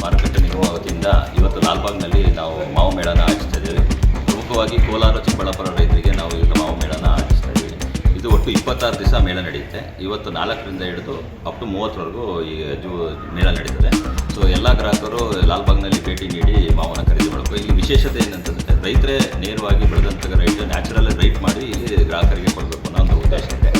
ಮಾರುಕಟ್ಟೆ ನಿಗಮ ವತಿಯಿಂದ ಇವತ್ತು ಲಾಲ್ಬಾಗ್ನಲ್ಲಿ ನಾವು ಮಾವು ಮೇಳನ ಆಚರಿಸ್ತಾ ಇದ್ದೀವಿ. ಪ್ರಮುಖವಾಗಿ ಕೋಲಾರ ಚಿಕ್ಕಬಳ್ಳಾಪುರ ರೈತರಿಗೆ ನಾವು ಈಗ ಮಾವು ಮೇಳನ ಆಚರಿಸ್ತಾ ಇದ್ದೀವಿ. ಇದು ಒಟ್ಟು 26 ದಿವಸ ಮೇಳ ನಡೆಯುತ್ತೆ. ಇವತ್ತು 4ರಿಂದ ಹಿಡಿದು ಅಪ್ ಟು 30ವರೆಗೂ ಈ ಮೇಳ ನಡೀತದೆ. ಸೊ ಎಲ್ಲ ಗ್ರಾಹಕರು ಲಾಲ್ಬಾಗ್ನಲ್ಲಿ ಭೇಟಿ ನೀಡಿ ಮಾವನ್ನು ಖರೀದಿ ಮಾಡಬೇಕು. ಇಲ್ಲಿ ವಿಶೇಷತೆ ಏನಂತಂದರೆ ರೈತರೇ ನೇರವಾಗಿ ಬೆಳೆದಂಥ ರೈಟ್ ನ್ಯಾಚುರಲ್ ರೈಟ್ ಮಾಡಿ ಇಲ್ಲಿ ಗ್ರಾಹಕರಿಗೆ ಕೊಡಬೇಕು ಅನ್ನೋ ಒಂದು ಉದ್ದೇಶ ಇದೆ.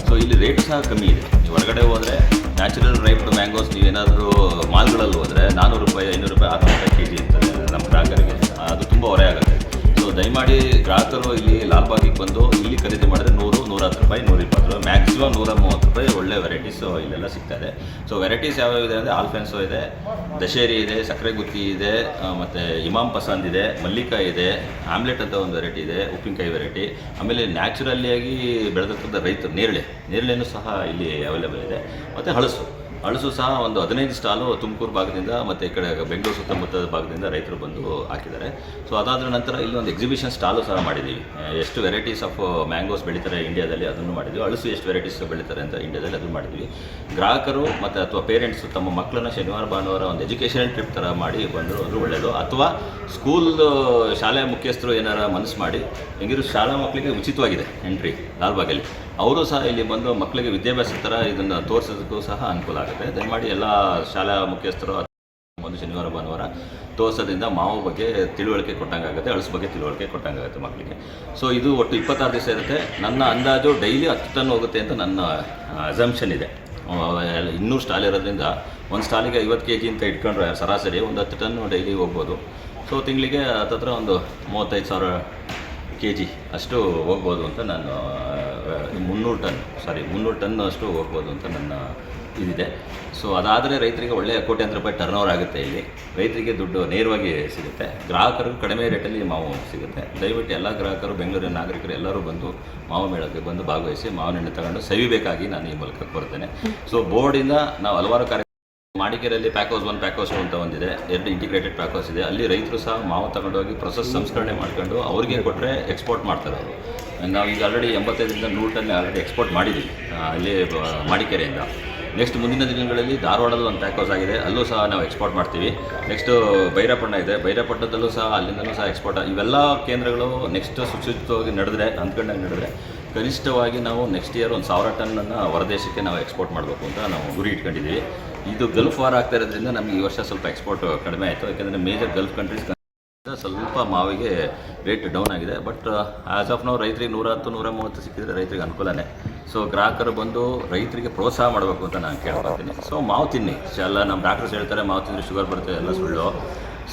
ಸೊ ಇಲ್ಲಿ ರೇಟ್ ಸಹ ಕಮ್ಮಿ ಇದೆ. ನೀವು ಹೊರಗಡೆ ಹೋದರೆ ನ್ಯಾಚುರಲ್ ರೈಪ್ಡ್ ಮ್ಯಾಂಗೋಸ್ ನೀವೇನಾದರೂ ಮಾಲ್ಗಳಲ್ಲಿ ಹೋದರೆ 400 ರೂಪಾಯಿ 500 ರೂಪಾಯಿ 600 ರೂಪಾಯಿ ಕೆಜಿ ಇರ್ತಾರೆ ನಮ್ಮ ಗ್ರಾಹಕರಿಗೆ. ಅದು ತುಂಬ ಹೊರೆ ಆಗುತ್ತೆ. ಸೊ ದಯಮಾಡಿ ಗ್ರಾಹಕರು ಇಲ್ಲಿ ಲಾಲ್ಬಾಗಿಗೆ ಬಂದು ಇಲ್ಲಿ ಖರೀದಿ ಮಾಡಿದ್ರೆ 100, 110 ರೂಪಾಯಿ, 120 ರೂಪಾಯಿ, ಮ್ಯಾಕ್ಸಿಮಮ್ 130 ರೂಪಾಯಿ ಒಳ್ಳೆ ವೆರೈಟೀಸು ಇಲ್ಲೆಲ್ಲ ಸಿಗ್ತದೆ. ಸೊ ವೆರೈಟೀಸ್ ಯಾವ್ಯಾವ ಇದೆ ಅಂದರೆ ಆಲ್ಫೆನ್ಸೋ ಇದೆ, ದಶೇರಿ ಇದೆ, ಸಕ್ಕರೆ ಗುತ್ತಿ ಇದೆ, ಮತ್ತು ಇಮಾಮ್ ಪಸಂದ್ ಇದೆ, ಮಲ್ಲಿಕಾ ಇದೆ, ಆಮ್ಲೆಟ್ ಅಂತ ಒಂದು ವೆರೈಟಿ ಇದೆ, ಉಪ್ಪಿನಕಾಯಿ ವೆರೈಟಿ. ಆಮೇಲೆ ನ್ಯಾಚುರಲ್ಲಿಯಾಗಿ ಬೆಳೆದಂಥ ರೈತರು ನೇರಳೆನೂ ಸಹ ಇಲ್ಲಿ ಅವೈಲೇಬಲ್ ಇದೆ. ಮತ್ತು ಹಳಸು ಸಹ ಒಂದು 15 ಸ್ಟಾಲು ತುಮಕೂರು ಭಾಗದಿಂದ ಮತ್ತು ಈ ಕಡೆ ಬೆಂಗಳೂರು ಸುತ್ತಮುತ್ತದ ಭಾಗದಿಂದ ರೈತರು ಬಂದು ಹಾಕಿದ್ದಾರೆ. ಸೊ ಅದಾದ ನಂತರ ಇಲ್ಲಿ ಒಂದು ಎಕ್ಸಿಬಿಷನ್ ಸ್ಟಾಲು ಸಹ ಮಾಡಿದ್ದೀವಿ. ಎಷ್ಟು ವೆರೈಟೀಸ್ ಆಫ್ ಮ್ಯಾಂಗೋಸ್ ಬೆಳೀತಾರೆ ಇಂಡಿಯಾದಲ್ಲಿ ಅದನ್ನು ಮಾಡಿದ್ವಿ. ಹಳಸು ಎಷ್ಟು ವೆರೈಟೀಸ್ ಬೆಳೀತಾರೆ ಅಂತ ಇಂಡಿಯಾದಲ್ಲಿ ಅದನ್ನು ಮಾಡಿದ್ವಿ. ಗ್ರಾಹಕರು ಮತ್ತು ಅಥವಾ ಪೇರೆಂಟ್ಸು ತಮ್ಮ ಮಕ್ಕಳನ್ನ ಶನಿವಾರ ಭಾನುವಾರ ಒಂದು ಎಜುಕೇಷನಲ್ ಟ್ರಿಪ್ ಥರ ಮಾಡಿ ಬಂದರು ಅದು ಒಳ್ಳೆಯದು. ಅಥವಾ ಸ್ಕೂಲ್ ಶಾಲೆಯ ಮುಖ್ಯಸ್ಥರು ಏನಾರ ಮನಸ್ಸು ಮಾಡಿ ಹೆಂಗಿರು ಶಾಲಾ ಮಕ್ಕಳಿಗೆ ಉಚಿತವಾಗಿದೆ ಎಂಟ್ರಿ ಲಾಲ್ಬಾಗಲ್ಲಿ. ಅವರು ಸಹ ಇಲ್ಲಿ ಬಂದು ಮಕ್ಕಳಿಗೆ ವಿದ್ಯಾಭ್ಯಾಸ ಥರ ಇದನ್ನು ತೋರಿಸೋದಕ್ಕೂ ಸಹ ಅನುಕೂಲ ಆಗುತ್ತೆ. ದಯಮಾಡಿ ಎಲ್ಲ ಶಾಲಾ ಮುಖ್ಯಸ್ಥರು ಒಂದು ಶನಿವಾರ ಭಾನುವಾರ ತೋರಿಸೋದ್ರಿಂದ ಮಾವು ಬಗ್ಗೆ ತಿಳುವಳಿಕೆ ಕೊಟ್ಟಂಗಾಗುತ್ತೆ, ಹಳಸು ಬಗ್ಗೆ ತಿಳುವಳಿಕೆ ಕೊಟ್ಟಂಗಾಗುತ್ತೆ ಮಕ್ಕಳಿಗೆ. ಸೊ ಇದು ಒಟ್ಟು 26 ದಿವಸ ಇರುತ್ತೆ. ನನ್ನ ಅಂದಾಜು ಡೈಲಿ 10 ಟನ್ ಹೋಗುತ್ತೆ ಅಂತ ನನ್ನ ಅಸಂಪ್ಷನ್ ಇದೆ. 200 ಸ್ಟಾಲ್ ಇರೋದ್ರಿಂದ ಒಂದು ಸ್ಟಾಲಿಗೆ 50 kg ಅಂತ ಇಟ್ಕೊಂಡ್ರೆ ಸರಾಸರಿ ಒಂದು 10 ಟನ್ ಡೈಲಿ ಹೋಗ್ಬೋದು. ಸೊ ತಿಂಗಳಿಗೆ ಹತ್ತತ್ರ ಒಂದು 35,000 kg ಅಷ್ಟು ಹೋಗ್ಬೋದು ಅಂತ ನಾನು 300 ಟನ್ ಅಷ್ಟು ಹೋಗ್ಬೋದು ಅಂತ ನನ್ನ ಇದಿದೆ. ಸೊ ಅದಾದರೆ ರೈತರಿಗೆ ಒಳ್ಳೆಯ ಕೋಟ್ಯಾಂತರ ರೂಪಾಯಿ ಟರ್ನ್ ಓವರ್ ಆಗುತ್ತೆ. ಇಲ್ಲಿ ರೈತರಿಗೆ ದುಡ್ಡು ನೇರವಾಗಿ ಸಿಗುತ್ತೆ, ಗ್ರಾಹಕರಿಗೂ ಕಡಿಮೆ ರೇಟಲ್ಲಿ ಮಾವು ಸಿಗುತ್ತೆ. ದಯವಿಟ್ಟು ಎಲ್ಲ ಗ್ರಾಹಕರು, ಬೆಂಗಳೂರಿನ ನಾಗರಿಕರು ಎಲ್ಲರೂ ಬಂದು ಮಾವು ಮೇಳಕ್ಕೆ ಬಂದು ಭಾಗವಹಿಸಿ ಮಾವಿನ ಹಣ್ಣು ತಗೊಂಡು ಸವಿಬೇಕಾಗಿ ನಾನು ಈ ಮೂಲಕ ಬರ್ತೇನೆ. ಸೊ ಬೋರ್ಡಿಂದ ನಾವು ಹಲವಾರು ಮಾಡಿಕೆರೆಯಲ್ಲಿ ಪ್ಯಾಕೋಸ್ 1, ಪ್ಯಾಕೋಸ್ 2 ಅಂತ ಒಂದಿದೆ, 2 ಇಂಟಿಗ್ರೇಟೆಡ್ ಪ್ಯಾಕೋಸ್ ಇದೆ. ಅಲ್ಲಿ ರೈತರು ಸಹ ಮಾವು ತಗೊಂಡೋಗಿ ಪ್ರೊಸೆಸ್ ಸಂಸ್ಕರಣೆ ಮಾಡ್ಕೊಂಡು ಅವ್ರಿಗೆ ಕೊಟ್ಟರೆ ಎಕ್ಸ್ಪೋರ್ಟ್ ಮಾಡ್ತಾರೆ ಅವರು. ನಾವು ಈಗ ಆಲ್ರೆಡಿ 85ರಿಂದ 100 ಟನ್ ಆಲ್ರೆಡಿ ಎಕ್ಸ್ಪೋರ್ಟ್ ಮಾಡಿದ್ದೀವಿ ಅಲ್ಲಿ ಮಾಡಿಕೆರೆಯಿಂದ. ನೆಕ್ಸ್ಟ್ ಮುಂದಿನ ದಿನಗಳಲ್ಲಿ ಧಾರವಾಡದಲ್ಲೂ ಒಂದು ಪ್ಯಾಕೋಸ್ ಆಗಿದೆ, ಅಲ್ಲೂ ಸಹ ನಾವು ಎಕ್ಸ್ಪೋರ್ಟ್ ಮಾಡ್ತೀವಿ. ನೆಕ್ಸ್ಟು ಬೈರಪಟ್ಟಣ ಇದೆ, ಬೈರಪಟ್ಟಣದಲ್ಲೂ ಸಹ ಅಲ್ಲಿಂದಲೂ ಸಹ ಎಕ್ಸ್ಪೋರ್ಟ್. ಇವೆಲ್ಲ ಕೇಂದ್ರಗಳು ನೆಕ್ಸ್ಟ್ ಸುಚಿತವಾಗಿ ನಡೆದ್ರೆ ಅಂದ್ಕೊಂಡಾಗ ನಡೆದ್ರೆ ಕನಿಷ್ಠವಾಗಿ ನಾವು ನೆಕ್ಸ್ಟ್ ಇಯರ್ 1,000 ಟನ್ನನ್ನು ಹೊರದೇಶಕ್ಕೆ ನಾವು ಎಕ್ಸ್ಪೋರ್ಟ್ ಮಾಡಬೇಕು ಅಂತ ನಾವು ಗುರಿ ಇಟ್ಕೊಂಡಿದ್ದೀವಿ. ಇದು ಗಲ್ಫ್ ವಾರ್ ಆಗ್ತಾ ಇರೋದ್ರಿಂದ ನಮಗೆ ಈ ವರ್ಷ ಸ್ವಲ್ಪ ಎಕ್ಸ್ಪೋರ್ಟ್ ಕಡಿಮೆ ಆಯಿತು. ಯಾಕೆಂದರೆ ಮೇಜರ್ ಗಲ್ಫ್ ಕಂಟ್ರೀಸ್ ಸ್ವಲ್ಪ ಮಾವಿಗೆ ರೇಟ್ ಡೌನ್ ಆಗಿದೆ. ಬಟ್ ಆ್ಯಸ್ ಆಫ್ ನಾವು ರೈತರಿಗೆ 110, 130 ಸಿಕ್ಕಿದ್ರೆ ರೈತರಿಗೆ ಅನುಕೂಲನೇ. ಸೊ ಗ್ರಾಹಕರು ಬಂದು ರೈತರಿಗೆ ಪ್ರೋತ್ಸಾಹ ಮಾಡಬೇಕು ಅಂತ ನಾನು ಕೇಳ್ಕೊಳ್ತೀನಿ. ಸೊ ಮಾವು ತಿನ್ನಿ, ಎಲ್ಲ ನಮ್ಮ ಡಾಕ್ಟರ್ಸ್ ಹೇಳ್ತಾರೆ ಮಾವು ತಿಂದರೆ ಶುಗರ್ ಬರುತ್ತೆ, ಎಲ್ಲ ಸುಳ್ಳು.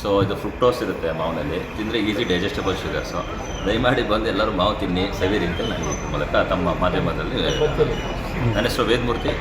ಸೊ ಇದು ಫ್ರುಕ್ಟೋಸ್ ಇರುತ್ತೆ ಮಾವಿನಲ್ಲಿ, ತಿಂದರೆ ಈಸಿ ಡೈಜೆಸ್ಟಬಲ್ ಶುಗರ್ಸು. ದಯಮಾಡಿ ಬಂದು ಎಲ್ಲರೂ ಮಾವು ತಿನ್ನಿ, ಸವಿರಿ ಅಂತ ನಾನು ಈ ಮೂಲಕ ತಮ್ಮ ಮಾಧ್ಯಮದಲ್ಲಿ ನನ್ನ ಹೆಸರು ವೇದಮೂರ್ತಿ.